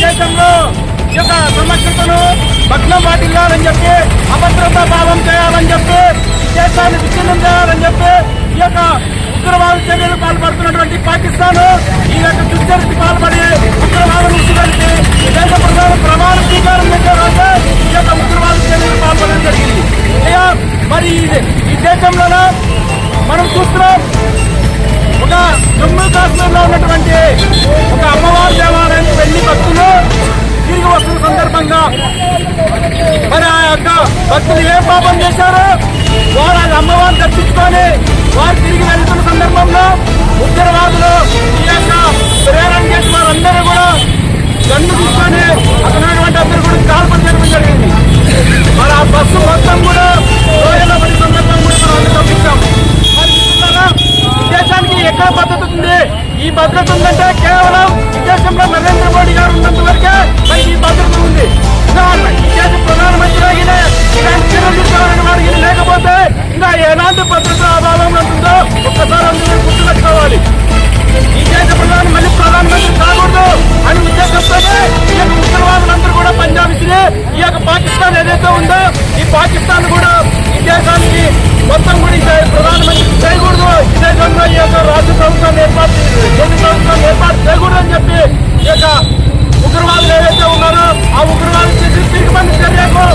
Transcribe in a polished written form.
దేశంలో ఈ యొక్క సమగ్రతను భగ్నం వాటిల్లాలని చెప్పి అభద్రతా భావం చేయాలని చెప్పి దేశాన్ని విచ్ఛిన్నం చేయాలని చెప్పి ఈ యొక్క ఉగ్రవాద చర్యలు పాల్పడుతున్నటువంటి పాకిస్తాన్ ఈ యొక్క దుర్చర్యకు పాల్పడి ఉగ్రవాదం విడిచిపెట్టి దేశ ప్రధాన ప్రమాణ స్వీకారం చేసే రోజు ఈ యొక్క ఉగ్రవాద చర్యలు పాల్పడడం జరిగింది. అయ్యా మరి ఈ దేశంలో మనం చూస్తున్నాం, ఒక జమ్మూ కాశ్మీర్ లో ఉన్నటువంటి ఒక అమ్మవారి దేవాలయానికి వెళ్లి భక్తులు తిరిగి వస్తున్న సందర్భంగా మరి ఆ యొక్క భక్తులు ఏ పాపం చేశారో వారు ఆ అమ్మవారిని దర్శించుకొని వారు తిరిగి వెళ్తున్న సందర్భంలో ఉగ్రవాదులు ఈ యొక్క ప్రేరణ చేసి వారందరూ కూడా గన్ను తీసుకొని అక్కడ అందరూ కూడా కాల్పని జరగడం జరిగింది. మరి ఆ బస్సు మొత్తం కూడా రోజుల పడి సందర్భం కూడా మనం అందరూ పంపించాం. దేశానికి ఎక్కడ భద్రత ఉంది? ఈ భద్రత ఉందంటే కేవలం ఈ దేశంలో నరేంద్ర మోడీ గారు ఉన్నంత వరకే ఈ భద్రత ఉంది. ఈ దేశ ప్రధానమంత్రి అయినా ఇలాంటి చర్యలు తీసుకోవాలని వారికి లేకపోతే ఇంకా ఎలాంటి భద్రత అభావం ఉంటుందో ఒక్కసారి అందరూ గుర్తుపెట్టుకోవాలి. ఈ దేశ ప్రధాని మళ్ళీ ప్రధానమంత్రి కాకూడదు అని ఉద్దేశంతోనే ఈ యొక్క ఉగ్రవాదులందరూ కూడా పంజాబ్ ఇచ్చి ఈ యొక్క పాకిస్తాన్ ఏదైతే ఉందో ఈ పాకిస్తాన్ కూడా ఈ దేశానికి మొత్తం కూడా ప్రధానమంత్రి చేయకూడదు, ఈ దేశంలో ఈ యొక్క రాష్ట్ర ప్రభుత్వాన్ని ఏర్పాటు చేయకూడదని చెప్పి ఈ యొక్క ఉగ్రవాదులు ఏవైతే ఉన్నారో ఆ ఉగ్రవాదులు చేసి తిరిగి మంది చర్యకు